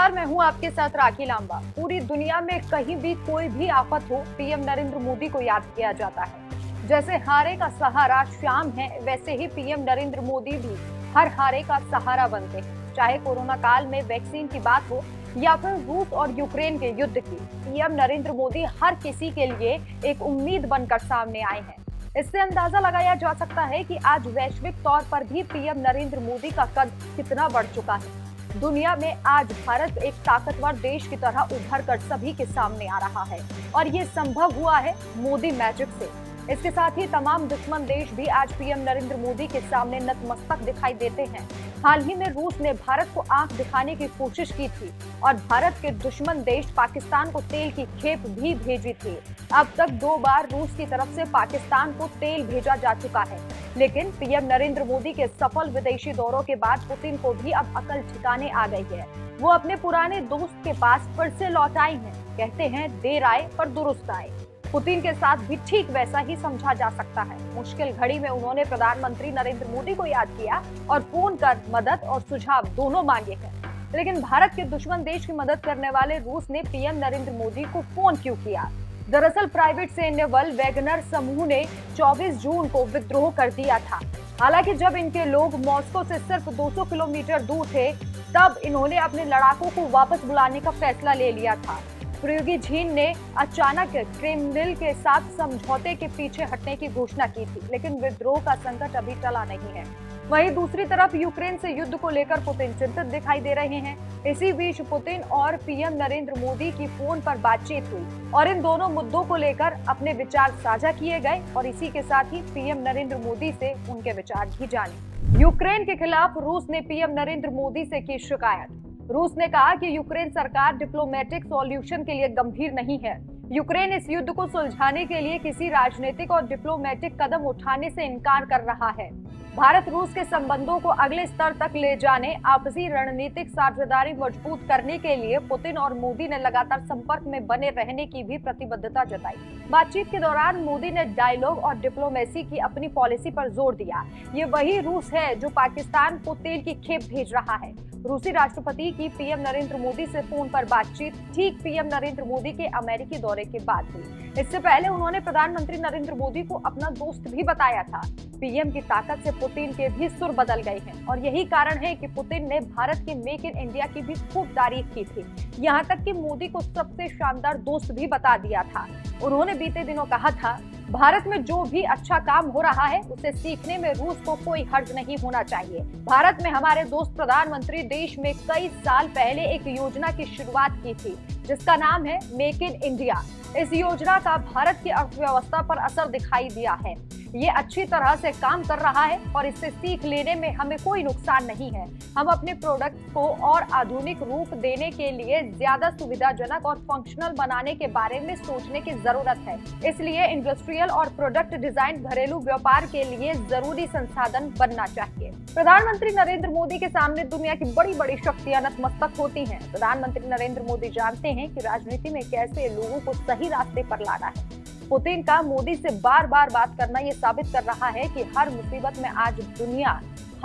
नमस्कार, मैं हूं आपके साथ राखी लांबा। पूरी दुनिया में कहीं भी कोई भी आफत हो, पीएम नरेंद्र मोदी को याद किया जाता है। जैसे हारे का सहारा शाम है, वैसे ही पीएम नरेंद्र मोदी भी हर हारे का सहारा बनते हैं। चाहे कोरोना काल में वैक्सीन की बात हो या फिर रूस और यूक्रेन के युद्ध की, पीएम नरेंद्र मोदी हर किसी के लिए एक उम्मीद बनकर सामने आए हैं। इससे अंदाजा लगाया जा सकता है कि आज वैश्विक तौर पर भी पीएम नरेंद्र मोदी का कद कितना बढ़ चुका है। दुनिया में आज भारत एक ताकतवर देश की तरह उभर कर सभी के सामने आ रहा है और ये संभव हुआ है मोदी मैजिक से। इसके साथ ही तमाम दुश्मन देश भी आज पीएम नरेंद्र मोदी के सामने नतमस्तक दिखाई देते हैं। हाल ही में रूस ने भारत को आंख दिखाने की कोशिश की थी और भारत के दुश्मन देश पाकिस्तान को तेल की खेप भी भेजी थी। अब तक 2 बार रूस की तरफ से पाकिस्तान को तेल भेजा जा चुका है, लेकिन पीएम नरेंद्र मोदी के सफल विदेशी दौरों के बाद पुतिन को भी अब अकल ठिकाने आ गई है। वो अपने पुराने दोस्त के पास फिर से लौट आई हैं। कहते हैं देर आए पर दुरुस्त आए। पुतिन के साथ भी ठीक वैसा ही समझा जा सकता है। मुश्किल घड़ी में उन्होंने प्रधानमंत्री नरेंद्र मोदी को याद किया और फोन कर मदद और सुझाव दोनों मांगे हैं। लेकिन भारत के दुश्मन देश की मदद करने वाले रूस ने पीएम नरेंद्र मोदी को फोन क्यों किया? दरअसल प्राइवेट सैन्य बल वैगनर समूह ने 24 जून को विद्रोह कर दिया था। हालांकि जब इनके लोग मॉस्को से सिर्फ 200 किलोमीटर दूर थे, तब इन्होंने अपने लड़ाकों को वापस बुलाने का फैसला ले लिया था। प्रिगोजिन ने अचानक क्रेमलिन के साथ समझौते के पीछे हटने की घोषणा की थी, लेकिन विद्रोह का संकट अभी टला नहीं है। वहीं दूसरी तरफ यूक्रेन से युद्ध को लेकर पुतिन चिंतित दिखाई दे रहे हैं। इसी बीच पुतिन और पीएम नरेंद्र मोदी की फोन पर बातचीत हुई और इन दोनों मुद्दों को लेकर अपने विचार साझा किए गए और इसी के साथ ही पीएम नरेंद्र मोदी से उनके विचार भी जाने। यूक्रेन के खिलाफ रूस ने पीएम नरेंद्र मोदी से की शिकायत। रूस ने कहा कि यूक्रेन सरकार डिप्लोमेटिक सॉल्यूशन के लिए गंभीर नहीं है। यूक्रेन इस युद्ध को सुलझाने के लिए किसी राजनीतिक और डिप्लोमेटिक कदम उठाने से इनकार कर रहा है। भारत रूस के संबंधों को अगले स्तर तक ले जाने, आपसी रणनीतिक साझेदारी मजबूत करने के लिए पुतिन और मोदी ने लगातार संपर्क में बने रहने की भी प्रतिबद्धता जताई। बातचीत के दौरान मोदी ने डायलॉग और डिप्लोमेसी की अपनी पॉलिसी पर जोर दिया। ये वही रूस है जो पाकिस्तान को तेल की खेप भेज रहा है। रूसी राष्ट्रपति की पीएम नरेंद्र मोदी से फोन पर बातचीत ठीक पीएम नरेंद्र मोदी के अमेरिकी दौरे के बाद हुई। इससे पहले उन्होंने प्रधानमंत्री नरेंद्र मोदी को अपना दोस्त भी बताया था। पीएम की ताकत से पुतिन के भी सुर बदल गए हैं और यही कारण है कि पुतिन ने भारत के मेक इन इंडिया की भी खूब तारीफ की थी। यहाँ तक कि मोदी को सबसे शानदार दोस्त भी बता दिया था। उन्होंने बीते दिनों कहा था, भारत में जो भी अच्छा काम हो रहा है उसे सीखने में रूस को कोई हर्ज नहीं होना चाहिए। भारत में हमारे दोस्त प्रधानमंत्री देश में कई साल पहले एक योजना की शुरुआत की थी जिसका नाम है मेक इन इंडिया। इस योजना का भारत की अर्थव्यवस्था पर असर दिखाई दिया है। ये अच्छी तरह से काम कर रहा है और इससे सीख लेने में हमें कोई नुकसान नहीं है। हम अपने प्रोडक्ट को और आधुनिक रूप देने के लिए ज्यादा सुविधाजनक और फंक्शनल बनाने के बारे में सोचने की जरूरत है। इसलिए इंडस्ट्रियल और प्रोडक्ट डिजाइन घरेलू व्यापार के लिए जरूरी संसाधन बनना चाहिए। प्रधानमंत्री नरेंद्र मोदी के सामने दुनिया की बड़ी बड़ी शक्तियां नतमस्तक होती हैं। प्रधानमंत्री नरेंद्र मोदी जानते हैं कि राजनीति में कैसे लोगों को सही रास्ते पर लाना है। पुतिन का मोदी से बार बार बात करना ये साबित कर रहा है कि हर मुसीबत में आज दुनिया,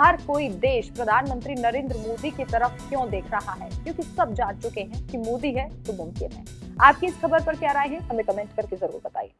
हर कोई देश प्रधानमंत्री नरेंद्र मोदी की तरफ क्यों देख रहा है, क्योंकि सब जान चुके हैं कि मोदी है तो मुमकिन है। आपकी इस खबर पर क्या राय है, हमें कमेंट करके जरूर बताइए।